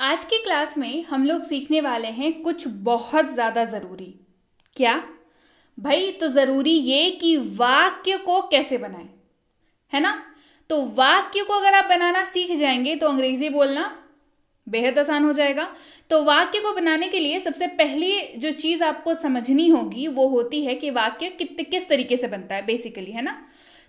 आज की क्लास में हम लोग सीखने वाले हैं कुछ बहुत ज़्यादा ज़रूरी। क्या भाई? तो ज़रूरी ये कि वाक्य को कैसे बनाएं, है ना। तो वाक्य को अगर आप बनाना सीख जाएंगे तो अंग्रेजी बोलना बेहद आसान हो जाएगा। तो वाक्य को बनाने के लिए सबसे पहली जो चीज़ आपको समझनी होगी वो होती है कि वाक्य किस तरीके से बनता है बेसिकली, है ना।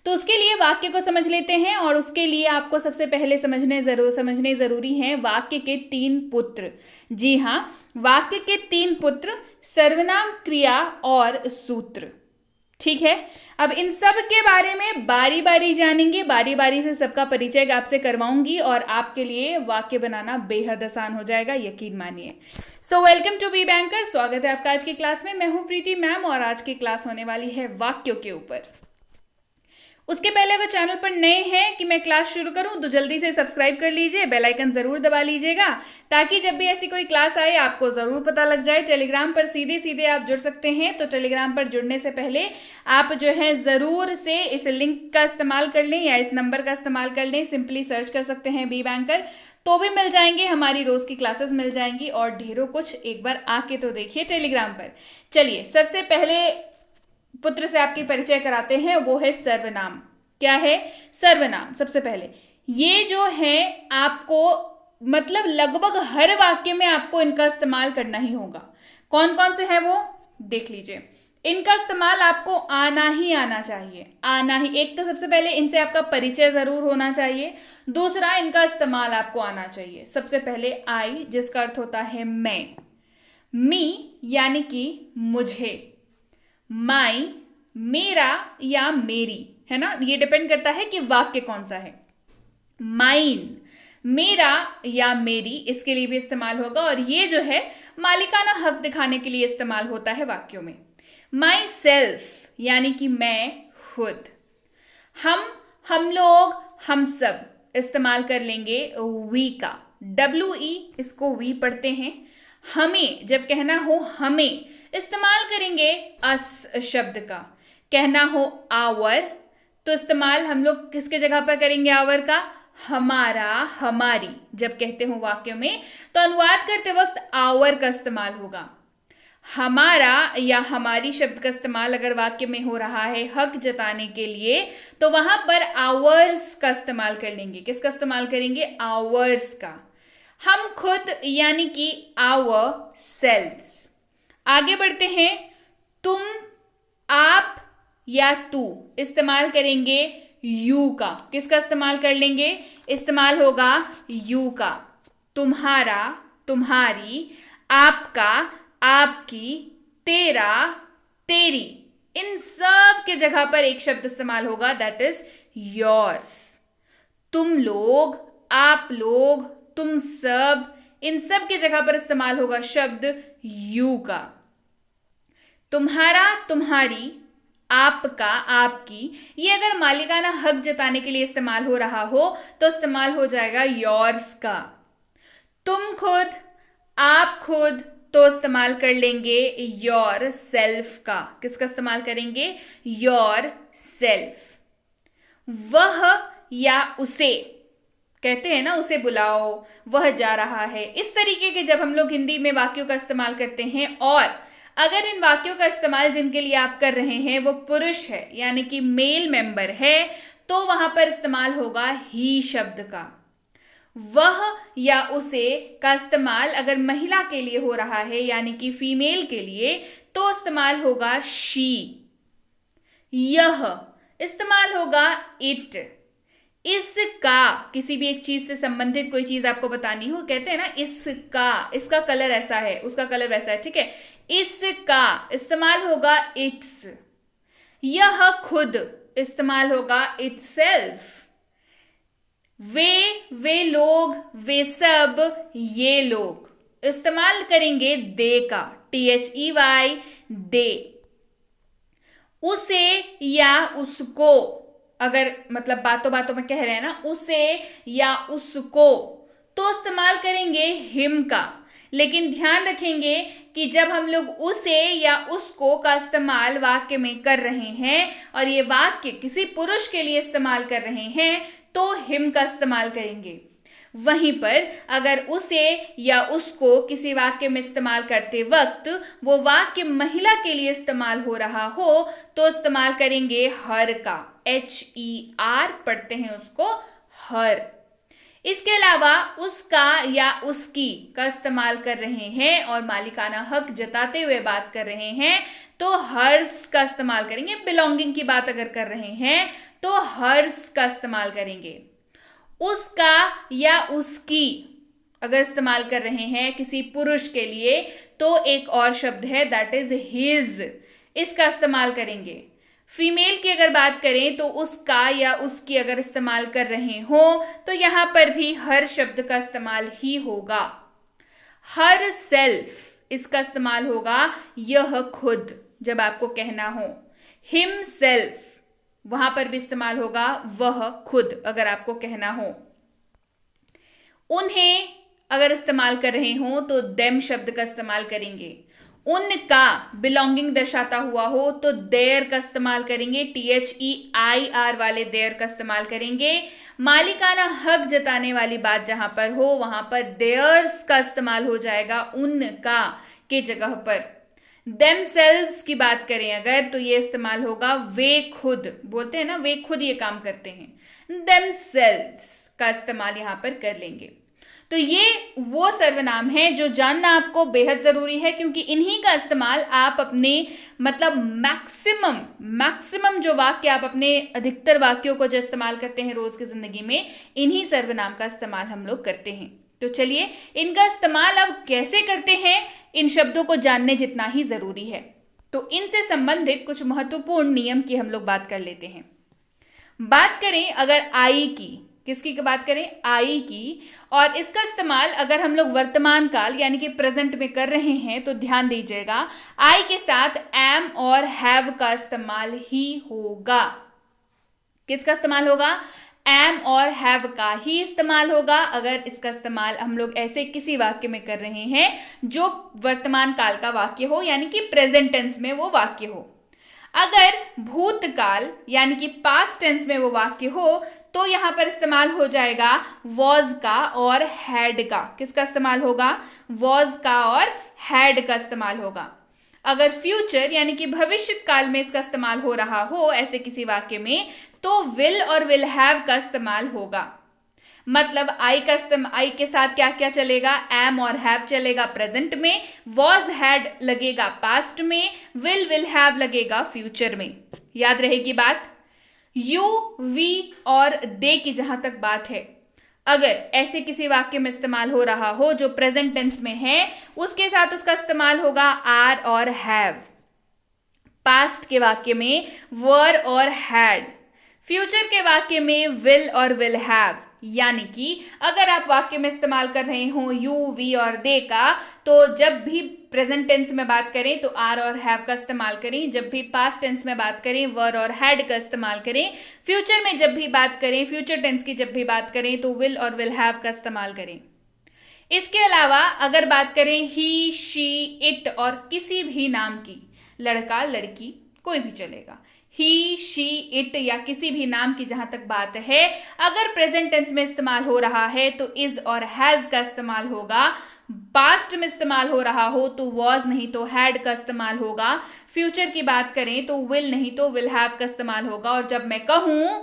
तो उसके लिए वाक्य को समझ लेते हैं और उसके लिए आपको सबसे पहले समझने ज़रूरी हैं वाक्य के तीन पुत्र। जी हाँ, वाक्य के तीन पुत्र सर्वनाम, क्रिया और सूत्र। ठीक है, अब इन सब के बारे में बारी बारी जानेंगे, बारी बारी से सबका परिचय आपसे करवाऊंगी और आपके लिए वाक्य बनाना बेहद आसान हो जाएगा, यकीन मानिए। So welcome to be banker. स्वागत है आपका आज की क्लास में। मैं हूं प्रीति मैम और आज की क्लास होने वाली है वाक्यों के ऊपर। उसके पहले अगर चैनल पर नए हैं कि मैं क्लास शुरू करूं तो जल्दी से सब्सक्राइब कर लीजिए, बेल आइकन जरूर दबा लीजिएगा ताकि जब भी ऐसी कोई क्लास आए आपको जरूर पता लग जाए। टेलीग्राम पर सीधे सीधे आप जुड़ सकते हैं, तो टेलीग्राम पर जुड़ने से पहले आप जो है जरूर से इस लिंक का इस्तेमाल कर लें या इस नंबर का इस्तेमाल कर लें। सिंपली सर्च कर सकते हैं बी बैंकर, तो भी मिल जाएंगे, हमारी रोज की क्लासेस मिल जाएंगी और ढेरों कुछ। एक बार आके तो देखिए टेलीग्राम पर। चलिए, सबसे पहले पुत्र से आपकी परिचय कराते हैं, वो है सर्वनाम। क्या है? सर्वनाम। सबसे पहले ये जो है आपको मतलब लगभग हर वाक्य में आपको इनका इस्तेमाल करना ही होगा। कौन कौन से हैं वो देख लीजिए। इनका इस्तेमाल आपको आना ही आना चाहिए, आना ही। एक तो सबसे पहले इनसे आपका परिचय जरूर होना चाहिए, दूसरा इनका इस्तेमाल आपको आना चाहिए। सबसे पहले आई, जिसका अर्थ होता है मैं। मी यानी कि मुझे। माई मेरा या मेरी, है ना। ये डिपेंड करता है कि वाक्य कौन सा है। माइन मेरा या मेरी, इसके लिए भी इस्तेमाल होगा और ये जो है मालिकाना हक दिखाने के लिए इस्तेमाल होता है वाक्यों में। माई सेल्फ यानी कि मैं खुद। हम लोग, हम सब इस्तेमाल कर लेंगे वी का। WE इसको वी पढ़ते हैं। हमें जब कहना हो हमें, इस्तेमाल करेंगे अस शब्द का। कहना हो आवर तो इस्तेमाल हम लोग किसके जगह पर करेंगे? आवर का। हमारा, हमारी जब कहते हो वाक्य में तो अनुवाद करते वक्त आवर का इस्तेमाल होगा। हमारा या हमारी शब्द का इस्तेमाल अगर वाक्य में हो रहा है हक जताने के लिए तो वहां पर आवर्स का इस्तेमाल कर लेंगे। किसका इस्तेमाल करेंगे? आवर्स का। हम खुद यानी कि आवर सेल्व्स। आगे बढ़ते हैं। तुम, आप या तू, इस्तेमाल करेंगे यू का। किसका इस्तेमाल कर लेंगे? इस्तेमाल होगा यू का। तुम्हारा, तुम्हारी, आपका, आपकी, तेरा, तेरी, इन सब के जगह पर एक शब्द इस्तेमाल होगा, दैट इज योर्स। तुम लोग, आप लोग, तुम सब, इन सब के जगह पर इस्तेमाल होगा शब्द यू का। तुम्हारा, तुम्हारी, आपका, आपकी, ये अगर मालिकाना हक जताने के लिए इस्तेमाल हो रहा हो तो इस्तेमाल हो जाएगा योर्स का। तुम खुद, आप खुद तो इस्तेमाल कर लेंगे योर सेल्फ का। किसका इस्तेमाल करेंगे? Your self. वह या उसे, कहते हैं ना उसे बुलाओ, वह जा रहा है, इस तरीके के जब हम लोग हिंदी में वाक्यों का इस्तेमाल करते हैं और अगर इन वाक्यों का इस्तेमाल जिनके लिए आप कर रहे हैं वो पुरुष है यानी कि मेल मेंबर है तो वहां पर इस्तेमाल होगा ही शब्द का। वह या उसे का इस्तेमाल अगर महिला के लिए हो रहा है यानी कि फीमेल के लिए तो इस्तेमाल होगा शी। यह इस्तेमाल होगा इट। इसका, किसी भी एक चीज से संबंधित कोई चीज आपको बतानी हो, कहते हैं ना इसका, इसका कलर ऐसा है, उसका कलर वैसा है, ठीक है। इसका इस्तेमाल होगा इट्स। यह खुद इस्तेमाल होगा इटसेल्फ। वे लोग, वे सब, ये लोग, इस्तेमाल करेंगे दे का। THEY, दे। उसे या उसको, अगर मतलब बातों बातों में कह रहे हैं ना उसे या उसको, तो इस्तेमाल करेंगे हिम का। लेकिन ध्यान रखेंगे कि जब हम लोग उसे या उसको का इस्तेमाल वाक्य में कर रहे हैं और ये वाक्य किसी पुरुष के लिए इस्तेमाल कर रहे हैं तो हिम का इस्तेमाल करेंगे। वहीं पर अगर उसे या उसको किसी वाक्य में इस्तेमाल करते वक्त वो वाक्य महिला के लिए इस्तेमाल हो रहा हो तो इस्तेमाल करेंगे हर का, HER पढ़ते हैं उसको, हर। इसके अलावा उसका या उसकी का इस्तेमाल कर रहे हैं और मालिकाना हक जताते हुए बात कर रहे हैं तो हर्स का इस्तेमाल करेंगे। बिलोंगिंग की बात अगर कर रहे हैं तो हर्स का इस्तेमाल करेंगे। उसका या उसकी अगर इस्तेमाल कर रहे हैं किसी पुरुष के लिए तो एक और शब्द है दैट इज हिज, इसका इस्तेमाल करेंगे। फीमेल की अगर बात करें तो उसका या उसकी अगर इस्तेमाल कर रहे हो तो यहां पर भी हर शब्द का इस्तेमाल ही होगा। हर सेल्फ इसका इस्तेमाल होगा यह खुद जब आपको कहना हो। हिम सेल्फ वहां पर भी इस्तेमाल होगा वह खुद अगर आपको कहना हो। उन्हें अगर इस्तेमाल कर रहे हो तो देम शब्द का इस्तेमाल करेंगे। उनका बिलोंगिंग दर्शाता हुआ हो तो देयर का इस्तेमाल करेंगे, THEIR वाले देयर का इस्तेमाल करेंगे। मालिकाना हक जताने वाली बात जहां पर हो वहां पर देयर्स का इस्तेमाल हो जाएगा उनका के जगह पर। देमसेल्व्स की बात करें अगर तो ये इस्तेमाल होगा वे खुद, बोलते हैं ना वे खुद ये काम करते हैं, देमसेल्व्स का इस्तेमाल यहां पर कर लेंगे। तो ये वो सर्वनाम हैं जो जानना आपको बेहद जरूरी है क्योंकि इन्हीं का इस्तेमाल आप अपने मतलब मैक्सिमम जो वाक्य आप अपने अधिकतर वाक्यों को जो इस्तेमाल करते हैं रोज की जिंदगी में, इन्हीं सर्वनाम का इस्तेमाल हम लोग करते हैं। तो चलिए इनका इस्तेमाल अब कैसे करते हैं इन शब्दों को जानने जितना ही जरूरी है। तो इनसे संबंधित कुछ महत्वपूर्ण नियम की हम लोग बात कर लेते हैं। बात करें अगर आई की, किसकी बात करें, आई की, और इसका इस्तेमाल अगर हम लोग वर्तमान काल यानी कि प्रेजेंट में कर रहे हैं तो ध्यान दीजिएगा आई के साथ एम और हैव का इस्तेमाल ही होगा। किसका इस्तेमाल होगा, एम और हैव का ही इस्तेमाल होगा अगर इसका इस्तेमाल हम लोग ऐसे किसी वाक्य में कर रहे हैं जो वर्तमान काल का वाक्य हो यानी कि प्रेजेंट टेंस में वो वाक्य हो। अगर भूतकाल यानी कि पास्ट टेंस में वो वाक्य हो तो यहां पर इस्तेमाल हो जाएगा वॉज का और हैड का। किसका इस्तेमाल होगा, वॉज का और हैड का इस्तेमाल होगा। अगर फ्यूचर यानी कि भविष्य काल में इसका इस्तेमाल हो रहा हो ऐसे किसी वाक्य में तो विल और विल हैव का इस्तेमाल होगा। मतलब आई के साथ क्या क्या चलेगा, एम और हैव चलेगा प्रेजेंट में, वॉज हैड लगेगा पास्ट में, विल हैव लगेगा फ्यूचर में। याद रहेगी बात। यू, वी और दे की जहां तक बात है, अगर ऐसे किसी वाक्य में इस्तेमाल हो रहा हो जो प्रेजेंट टेंस में है उसके साथ उसका इस्तेमाल होगा आर और हैव। पास्ट के वाक्य में वर और हैड, फ्यूचर के वाक्य में विल और विल हैव। यानी कि अगर आप वाक्य में इस्तेमाल कर रहे हो यू, वी और दे का तो जब भी प्रेजेंट टेंस में बात करें तो आर और हैव का इस्तेमाल करें, जब भी पास्ट टेंस में बात करें वर और हैड का इस्तेमाल करें, फ्यूचर में जब भी बात करें, फ्यूचर टेंस की जब भी बात करें तो विल और विल हैव का इस्तेमाल करें। इसके अलावा अगर बात करें ही, शी, इट और किसी भी नाम की, लड़का, लड़की कोई भी चलेगा, ही, शी, इट या किसी भी नाम की जहां तक बात है, अगर प्रेजेंट टेंस में इस्तेमाल हो रहा है तो इज और हैज का इस्तेमाल होगा। पास्ट में इस्तेमाल हो रहा हो तो वॉज नहीं तो हैड का इस्तेमाल होगा। फ्यूचर की बात करें तो विल नहीं तो विल हैव का इस्तेमाल होगा। और जब मैं कहूं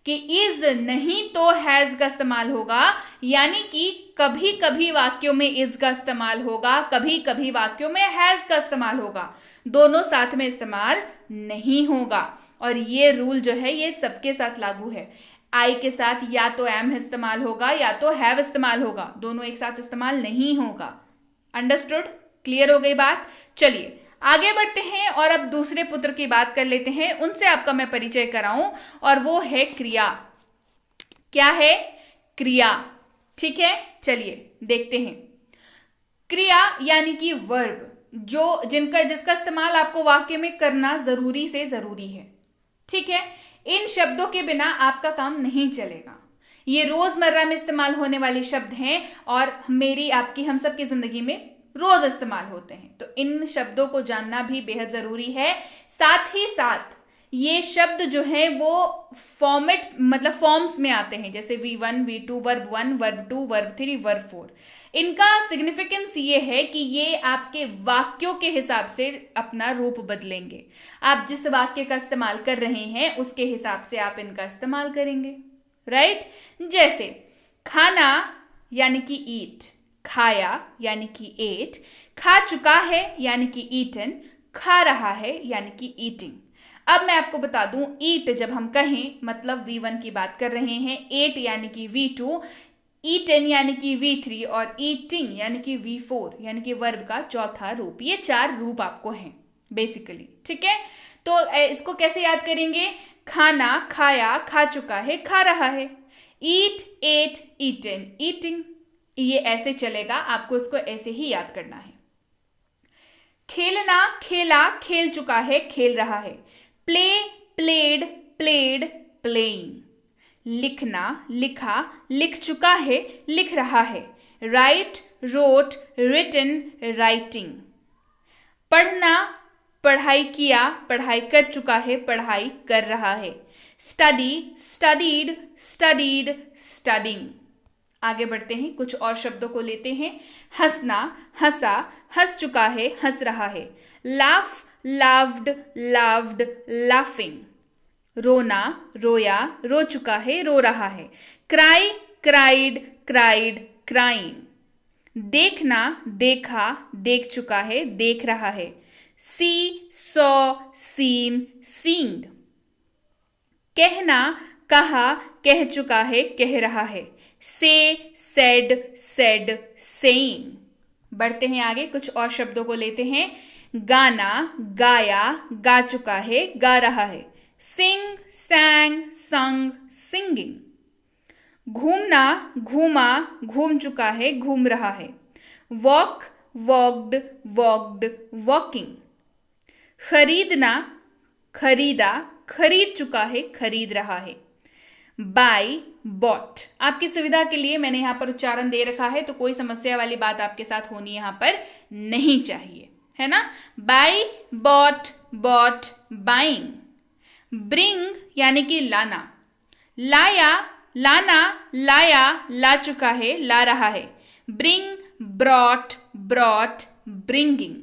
कि इज नहीं तो हैज का इस्तेमाल होगा, यानी कि कभी कभी वाक्यों में इज का इस्तेमाल होगा, कभी कभी वाक्यों में हैज का इस्तेमाल होगा, दोनों साथ में इस्तेमाल नहीं होगा। और ये रूल जो है ये सबके साथ लागू है। आई के साथ या तो एम इस्तेमाल होगा या तो हैव इस्तेमाल होगा, दोनों एक साथ इस्तेमाल नहीं होगा। अंडरस्टूड, क्लियर हो गई बात। चलिए आगे बढ़ते हैं और अब दूसरे पुत्र की बात कर लेते हैं, उनसे आपका मैं परिचय कराऊं और वो है क्रिया। क्या है, क्रिया। ठीक है, चलिए देखते हैं। क्रिया यानी कि वर्ब जिसका इस्तेमाल आपको वाक्य में करना जरूरी से जरूरी है। ठीक है, इन शब्दों के बिना आपका काम नहीं चलेगा। ये रोजमर्रा में इस्तेमाल होने वाले शब्द हैं और मेरी, आपकी, हम सब की जिंदगी में रोज इस्तेमाल होते हैं। तो इन शब्दों को जानना भी बेहद जरूरी है। साथ ही साथ ये शब्द जो है वो फॉर्मेट मतलब फॉर्म्स में आते हैं, जैसे V1 V2 verb 1 verb 2 verb 3 verb 4। इनका सिग्निफिकेंस ये है कि ये आपके वाक्यों के हिसाब से अपना रूप बदलेंगे। आप जिस वाक्य का इस्तेमाल कर रहे हैं उसके हिसाब से आप इनका इस्तेमाल करेंगे, राइट। जैसे खाना यानी कि ईट, खाया यानी कि एट, खा चुका है यानी कि ईटन, खा रहा है यानी कि ईटिंग। अब मैं आपको बता दूं, ईट जब हम कहें मतलब V1 की बात कर रहे हैं, एट यानी कि V2, ईटन यानी कि V3 और ईटिंग यानी कि V4 यानी कि वर्ब का चौथा रूप। ये 4 रूप आपको हैं बेसिकली, ठीक है। तो इसको कैसे याद करेंगे? खाना, खाया, खा चुका है, खा रहा है। ईट, एट, ईटन, ईटिंग, ये ऐसे चलेगा, आपको इसको ऐसे ही याद करना है। खेलना, खेला, खेल चुका है, खेल रहा है। Play, played, played, playing. लिखना, लिखा, लिख चुका है, लिख रहा है। Write, wrote, written, writing. पढ़ना, पढ़ाई किया, पढ़ाई कर चुका है, पढ़ाई कर रहा है। Study, studied, studied, studying. आगे बढ़ते हैं, कुछ और शब्दों को लेते हैं। हंसना, हंसा, हंस चुका है, हंस रहा है। Laugh, laughed, laughed, laughing. रोना, रोया, रो चुका है, रो रहा है। Cry, cried, cried, crying. देखना, देखा, देख चुका है, देख रहा है। सी, सॉ, सीन, सींग। कहना, कहा, कह चुका है, कह रहा है। से, सेड, सेड, सेइंग। बढ़ते हैं आगे, कुछ और शब्दों को लेते हैं। गाना, गाया, गा चुका है, गा रहा है। सिंग, सैंग, संग, सिंगिंग। घूमना, घूमा, घूम चुका है, घूम रहा है। Walk, walked, walked, walking. खरीदना, खरीदा, खरीद चुका है, खरीद रहा है। Buy, bought. आपकी सुविधा के लिए मैंने यहां पर उच्चारण दे रखा है, तो कोई समस्या वाली बात आपके साथ होनी यहां पर नहीं चाहिए, है ना। Buy, bought, bought, buying. Bring यानी कि लाना। लाया, लाना, लाया, ला चुका है, ला रहा है। Bring, brought, brought, bringing.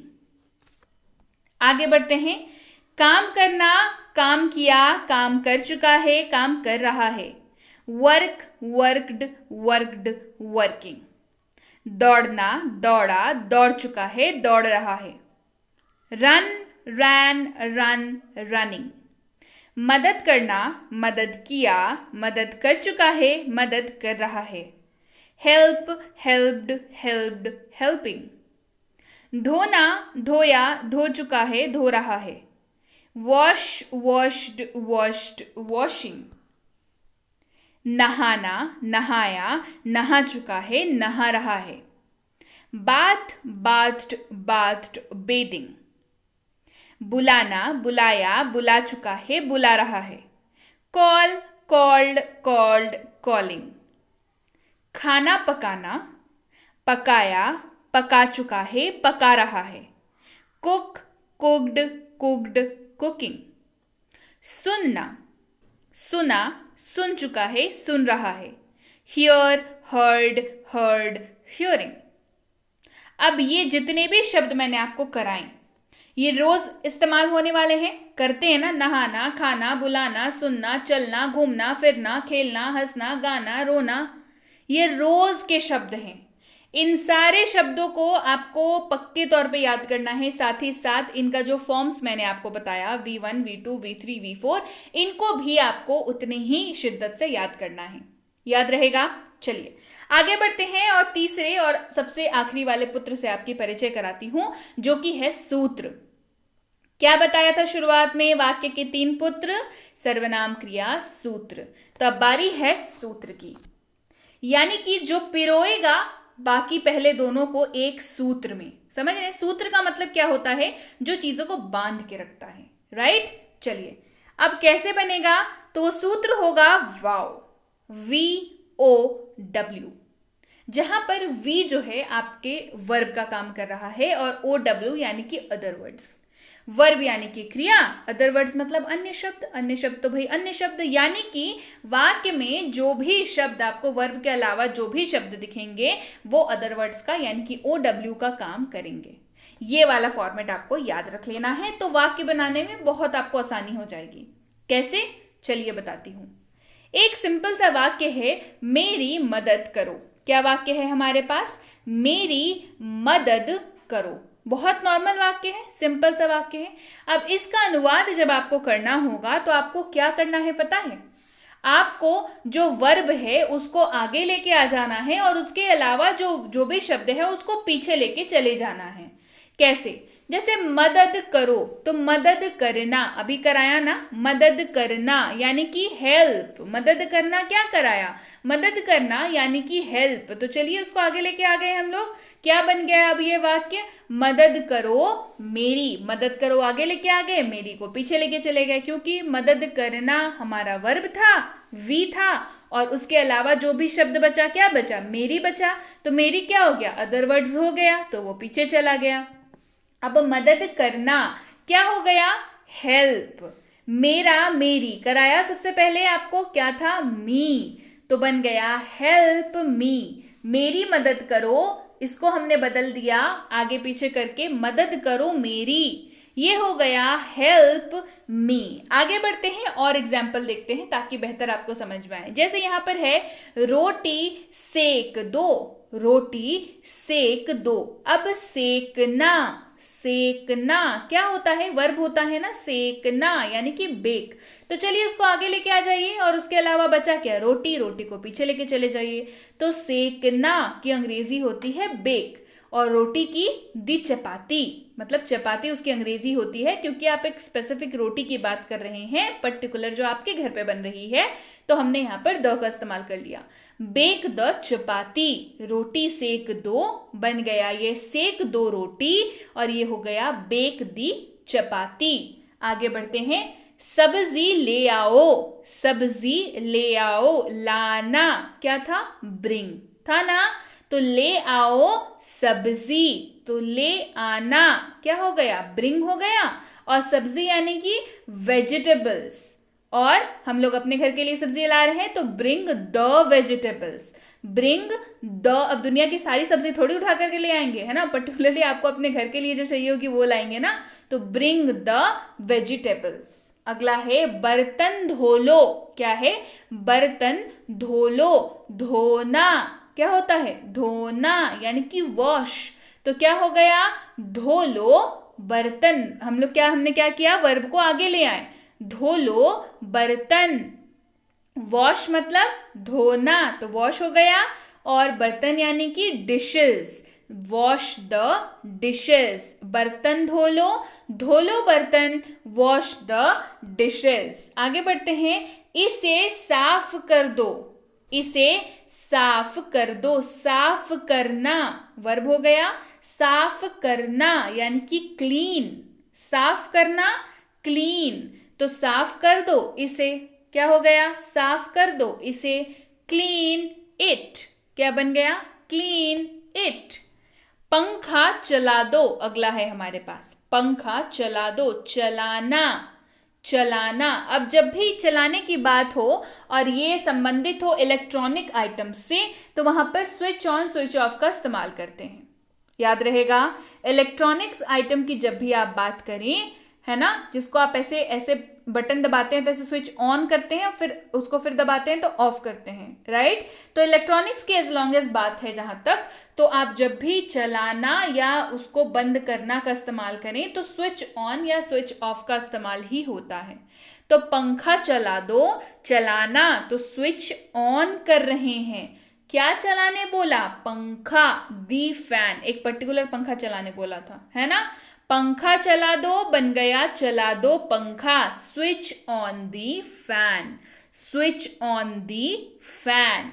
आगे बढ़ते हैं। काम करना, काम किया, काम कर चुका है, काम कर रहा है। Work, worked, worked, working. दौड़ना, दौड़ा, दौड़ चुका है, दौड़ रहा है। रन, रैन, रन, रनिंग। मदद करना, मदद किया, मदद कर चुका है, मदद कर रहा है। Help, helped, helped, helping. धोना, धोया, धो चुका है, धो रहा है। Wash, washed, washed, washing. नहाना, नहाया, नहा चुका है, नहा रहा है। Bath, bathed, bathed, bathing. बुलाना, बुलाया, बुला चुका है, बुला रहा है। Call, called, called, calling. खाना पकाना, पकाया, पका चुका है, पका रहा है। Cook, cooked, cooked, cooking. सुनना, सुना, सुन चुका है, सुन रहा है। Hear, heard, heard, hearing. अब ये जितने भी शब्द मैंने आपको कराए, ये रोज इस्तेमाल होने वाले हैं, करते हैं ना। नहाना, खाना, बुलाना, सुनना, चलना, घूमना, फिरना, खेलना, हंसना, गाना, रोना, ये रोज के शब्द हैं। इन सारे शब्दों को आपको पक्के तौर पे याद करना है। साथ ही साथ इनका जो फॉर्म्स मैंने आपको बताया, V1, V2, V3, V4, इनको भी आपको उतने ही शिद्दत से याद करना है। याद रहेगा? चलिए आगे बढ़ते हैं और तीसरे और सबसे आखिरी वाले पुत्र से आपकी परिचय कराती हूं, जो कि है सूत्र। क्या बताया था शुरुआत में? वाक्य के 3 पुत्र, सर्वनाम, क्रिया, सूत्र। तो अब बारी है सूत्र की, यानी कि जो पिरोएगा बाकी पहले दोनों को एक सूत्र में। समझ रहे हैं? सूत्र का मतलब क्या होता है? जो चीजों को बांध के रखता है, राइट। चलिए अब कैसे बनेगा? तो वो सूत्र होगा वाव, VOW, जहां पर V जो है आपके वर्ब का काम कर रहा है और OW यानी कि अदर वर्ड्स। वर्ब यानी कि क्रिया, अदर वर्ड्स मतलब अन्य शब्द, अन्य शब्द तो भाई अन्य शब्द, यानी कि वाक्य में जो भी शब्द आपको वर्ब के अलावा जो भी शब्द दिखेंगे वो अदर वर्ड्स का यानी कि OW का काम करेंगे। ये वाला फॉर्मेट आपको याद रख लेना है, तो वाक्य बनाने में बहुत आपको आसानी हो जाएगी। कैसे, चलिए बताती हूं। एक सिंपल सा वाक्य है, मेरी मदद करो। क्या वाक्य है हमारे पास? मेरी मदद करो। बहुत नॉर्मल वाक्य है, सिंपल सा वाक्य है। अब इसका अनुवाद जब आपको करना होगा तो आपको क्या करना है पता है? आपको जो वर्ब है उसको आगे लेके आ जाना है और उसके अलावा जो जो भी शब्द है उसको पीछे लेके चले जाना है। कैसे? जैसे मदद करो, तो मदद करना अभी कराया ना, मदद करना यानी कि हेल्प। मदद करना क्या कराया? मदद करना यानी कि हेल्प। तो चलिए उसको आगे लेके आ गए हम लोग। क्या बन गया अब ये वाक्य? मदद करो मेरी। मदद करो आगे लेके आ गए, मेरी को पीछे लेके चले गए, क्योंकि मदद करना हमारा वर्ब था, वी था, और उसके अलावा जो भी शब्द बचा, क्या बचा? मेरी बचा। तो मेरी क्या हो गया? अदर वर्ड्स हो गया, तो वो पीछे चला गया। अब मदद करना क्या हो गया? हेल्प। मेरा, मेरी कराया सबसे पहले आपको, क्या था? मी। तो बन गया हेल्प मी। मेरी मदद करो, इसको हमने बदल दिया आगे पीछे करके, मदद करो मेरी। ये हो गया हेल्प मी। आगे बढ़ते हैं और एग्जाम्पल देखते हैं ताकि बेहतर आपको समझ में आए। जैसे यहां पर है, रोटी सेक दो। रोटी सेक दो। अब सेकना, सेकना क्या होता है? वर्ब होता है ना, सेकना यानी कि बेक। तो चलिए उसको आगे लेके आ जाइए, और उसके अलावा बचा क्या? रोटी। रोटी को पीछे लेके चले जाइए। तो सेकना की अंग्रेजी होती है बेक, और रोटी की दी चपाती, मतलब चपाती उसकी अंग्रेजी होती है, क्योंकि आप एक स्पेसिफिक रोटी की बात कर रहे हैं, पर्टिकुलर जो आपके घर पे बन रही है, तो हमने यहाँ पर द का इस्तेमाल कर लिया। बेक द चपाती, रोटी सेक दो, बन गया ये सेक दो रोटी, और ये हो गया बेक दी चपाती। आगे बढ़ते हैं, सब्जी ले आओ। सब्जी ले आओ, लाना क्या था? ब्रिंग था ना। तो ले आओ सब्जी, तो ले आना क्या हो गया? ब्रिंग हो गया। और सब्जी यानी कि वेजिटेबल्स, और हम लोग अपने घर के लिए सब्जी ला रहे हैं, तो bring the vegetables. Bring the, अब दुनिया की सारी सब्जी थोड़ी उठा करके ले आएंगे, है ना, पर्टिकुलरली आपको अपने घर के लिए जो चाहिए होगी वो लाएंगे ना। तो ब्रिंग द वेजिटेबल्स। अगला है बर्तन धो लो। क्या है? बर्तन धो लो। धोना क्या होता है? धोना यानी कि वॉश। तो क्या हो गया? धो लो बर्तन। हम लोग हमने क्या किया? वर्ब को आगे ले आए। धो लो बर्तन। वॉश मतलब धोना, तो वॉश हो गया। और बर्तन यानी कि डिशेस, वॉश द डिशेस। बर्तन धो लो बर्तन, वॉश द डिशेस। आगे बढ़ते हैं, इसे साफ कर दो। इसे साफ कर दो। साफ करना वर्ब हो गया। साफ करना यानी कि क्लीन। साफ करना, क्लीन। तो साफ कर दो इसे, क्या हो गया? साफ कर दो इसे। क्लीन इट, क्या बन गया? Clean it. पंखा चला दो, अगला है हमारे पास। पंखा चला दो, चलाना। चलाना, अब जब भी चलाने की बात हो और ये संबंधित हो इलेक्ट्रॉनिक आइटम से, तो वहां पर स्विच ऑन स्विच ऑफ का इस्तेमाल करते हैं। याद रहेगा, इलेक्ट्रॉनिक्स आइटम की जब भी आप बात करें, है ना, जिसको आप ऐसे ऐसे बटन दबाते हैं तो ऐसे स्विच ऑन करते हैं, फिर उसको फिर दबाते हैं तो ऑफ करते हैं, राइट। तो इलेक्ट्रॉनिक्स की एज लॉन्ग एज बात है जहां तक, तो आप जब भी चलाना या उसको बंद करना का इस्तेमाल करें तो स्विच ऑन या स्विच ऑफ का इस्तेमाल ही होता है। तो पंखा चला दो, चलाना, तो स्विच ऑन कर रहे हैं। क्या चलाने बोला? पंखा, दी फैन, एक पर्टिकुलर पंखा चलाने बोला था, है ना। पंखा चला दो बन गया चला दो पंखा। Switch on the fan, switch on the fan.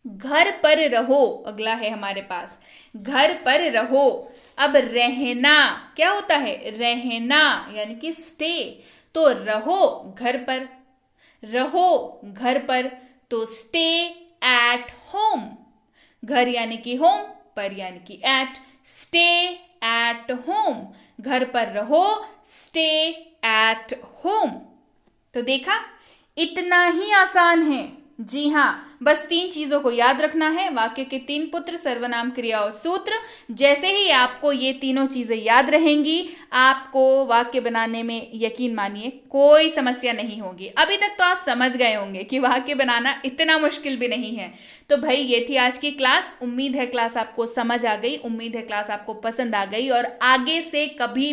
घर पर रहो, अगला है हमारे पास। घर पर रहो, अब रहना क्या होता है? रहना यानी कि स्टे। तो रहो घर पर, रहो घर पर, तो स्टे एट होम। घर यानी कि होम, पर यानी कि एट, स्टे एट होम, घर पर रहो, स्टे एट होम। तो देखा, इतना ही आसान है। जी हाँ, बस 3 चीजों को याद रखना है। वाक्य के 3 पुत्र, सर्वनाम, क्रिया और सूत्र। जैसे ही आपको ये तीनों चीजें याद रहेंगी, आपको वाक्य बनाने में यकीन मानिए कोई समस्या नहीं होगी। अभी तक तो आप समझ गए होंगे कि वाक्य बनाना इतना मुश्किल भी नहीं है। तो भाई ये थी आज की क्लास। उम्मीद है क्लास आपको समझ आ गई, उम्मीद है क्लास आपको पसंद आ गई और आगे से कभी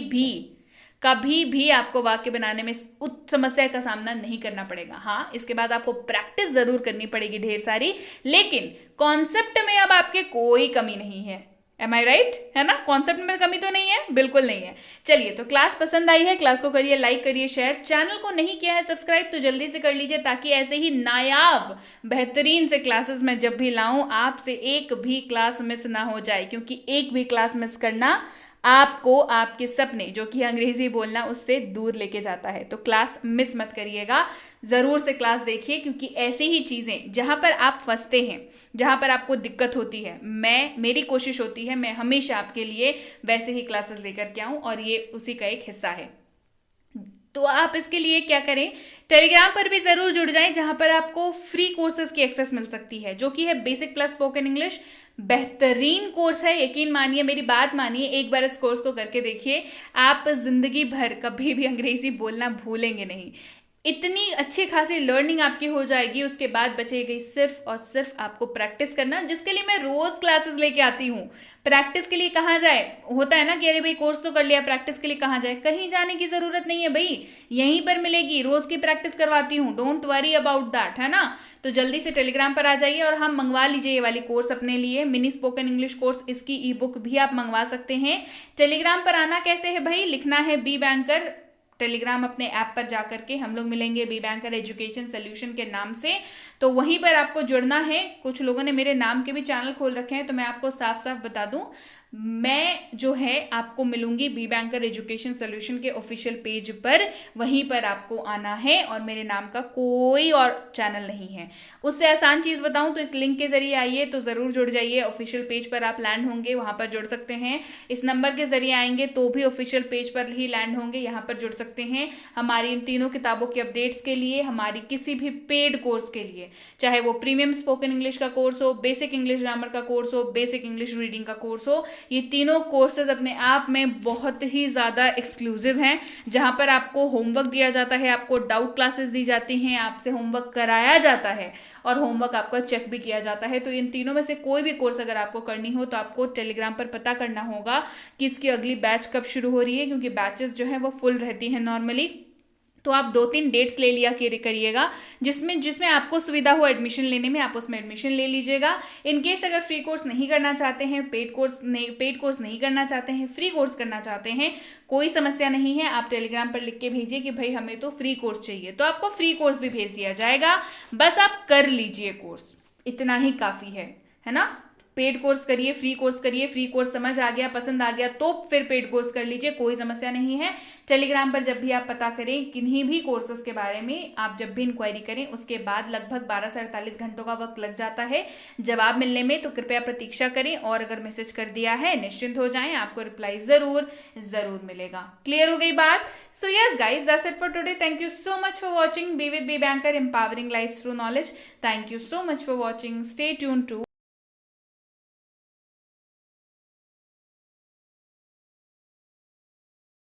भी आपको वाक्य बनाने में उस समस्या का सामना नहीं करना पड़ेगा। हाँ, इसके बाद आपको प्रैक्टिस जरूर करनी पड़ेगी ढेर सारी, लेकिन कॉन्सेप्ट में अब आपके कोई कमी नहीं है। एम आई राइट? है ना? कॉन्सेप्ट में कमी तो नहीं है, बिल्कुल नहीं है। चलिए, तो क्लास पसंद आई है, क्लास को करिए लाइक, करिए शेयर। चैनल को नहीं किया है सब्सक्राइब तो जल्दी से कर लीजिए, ताकि ऐसे ही नायाब बेहतरीन से क्लासेस मैं जब भी लाऊं, आपसे एक भी क्लास मिस ना हो जाए। क्योंकि एक भी क्लास मिस करना आपको आपके सपने, जो कि अंग्रेजी बोलना, उससे दूर लेके जाता है। तो क्लास मिस मत करिएगा, जरूर से क्लास देखिए, क्योंकि ऐसी ही चीजें जहां पर आप फंसते हैं, जहां पर आपको दिक्कत होती है, मेरी कोशिश होती है मैं हमेशा आपके लिए वैसे ही क्लासेस लेकर के आऊं, और ये उसी का एक हिस्सा है। तो आप इसके लिए क्या करें, टेलीग्राम पर भी जरूर जुड़ जाएं, जहां पर आपको फ्री कोर्सेज की एक्सेस मिल सकती है, जो कि है बेसिक प्लस स्पोकन इंग्लिश। बेहतरीन कोर्स है, यकीन मानिए, मेरी बात मानिए, एक बार इस कोर्स को करके देखिए, आप जिंदगी भर कभी भी अंग्रेजी बोलना भूलेंगे नहीं। इतनी अच्छी खासी लर्निंग आपकी हो जाएगी। उसके बाद बचेगी सिर्फ और सिर्फ आपको प्रैक्टिस करना, जिसके लिए मैं रोज क्लासेस लेके आती हूँ। प्रैक्टिस के लिए कहाँ जाए, होता है ना कि अरे भाई कोर्स तो कर लिया, प्रैक्टिस के लिए कहाँ जाए, कहीं जाने की जरूरत नहीं है भाई, यहीं पर मिलेगी। रोज की प्रैक्टिस करवाती हूँ, डोंट वरी अबाउट दैट, है ना? तो जल्दी से टेलीग्राम पर आ जाइए और हम मंगवा लीजिए ये वाली कोर्स अपने लिए, मिनी स्पोकन इंग्लिश कोर्स। इसकी ई बुक भी आप मंगवा सकते हैं। टेलीग्राम पर आना कैसे है भाई, लिखना है बी बैंकर। टेलीग्राम अपने ऐप पर जाकर के हम लोग मिलेंगे बी बैंकर एजुकेशन सोल्यूशन के नाम से, तो वहीं पर आपको जुड़ना है। कुछ लोगों ने मेरे नाम के भी चैनल खोल रखे हैं, तो मैं आपको साफ साफ बता दूं, मैं जो है आपको मिलूंगी बी बैंकर एजुकेशन सोल्यूशन के ऑफिशियल पेज पर, वहीं पर आपको आना है, और मेरे नाम का कोई और चैनल नहीं है। उससे आसान चीज बताऊं तो इस लिंक के जरिए आइए तो जरूर जुड़ जाइए। ऑफिशियल पेज पर आप लैंड होंगे, वहां पर जुड़ सकते हैं। इस नंबर के जरिए आएंगे तो भी ऑफिशियल पेज पर ही लैंड होंगे, यहाँ पर जुड़ सकते हैं। हमारी इन तीनों किताबों के अपडेट्स के लिए, हमारी किसी भी पेड कोर्स के लिए, चाहे वो प्रीमियम स्पोकन इंग्लिश का कोर्स हो, बेसिक इंग्लिश ग्रामर का कोर्स हो, बेसिक इंग्लिश रीडिंग का कोर्स हो, ये तीनों कोर्सेज अपने आप में बहुत ही ज़्यादा एक्सक्लूसिव हैं, जहां पर आपको होमवर्क दिया जाता है, आपको डाउट क्लासेस दी जाती हैं, आपसे होमवर्क कराया जाता है और होमवर्क आपका चेक भी किया जाता है। तो इन तीनों में से कोई भी कोर्स अगर आपको करनी हो तो आपको टेलीग्राम पर पता करना होगा कि इसकी अगली बैच कब शुरू हो रही है, क्योंकि बैचेस जो है वो फुल रहती हैं नॉर्मली। तो आप 2-3 डेट्स ले लिया करिएगा, जिसमें आपको सुविधा हो एडमिशन लेने में, आप उसमें एडमिशन ले लीजिएगा। इन केस अगर फ्री कोर्स नहीं करना चाहते हैं, पेड कोर्स नहीं करना चाहते हैं, फ्री कोर्स करना चाहते हैं, कोई समस्या नहीं है। आप टेलीग्राम पर लिख के भेजिए कि भाई हमें तो फ्री कोर्स चाहिए, तो आपको फ्री कोर्स भी भेज दिया जाएगा। बस आप कर लीजिए कोर्स, इतना ही काफी है ना? पेड कोर्स करिए, फ्री कोर्स समझ आ गया, पसंद आ गया तो फिर पेड कोर्स कर लीजिए, कोई समस्या नहीं है। टेलीग्राम पर जब भी आप पता करें किन्हीं भी कोर्सेज के बारे में, आप जब भी इंक्वायरी करें, उसके बाद लगभग 12 से 48 घंटों का वक्त लग जाता है जवाब मिलने में, तो कृपया प्रतीक्षा करें। और अगर मैसेज कर दिया है, निश्चिंत हो जाएं, आपको रिप्लाई जरूर मिलेगा। क्लियर हो गई बात? So yes guys, that's it for today. Thank you so much for watching be with B banker, empowering life through knowledge. Thank you so much for watching. Stay tune to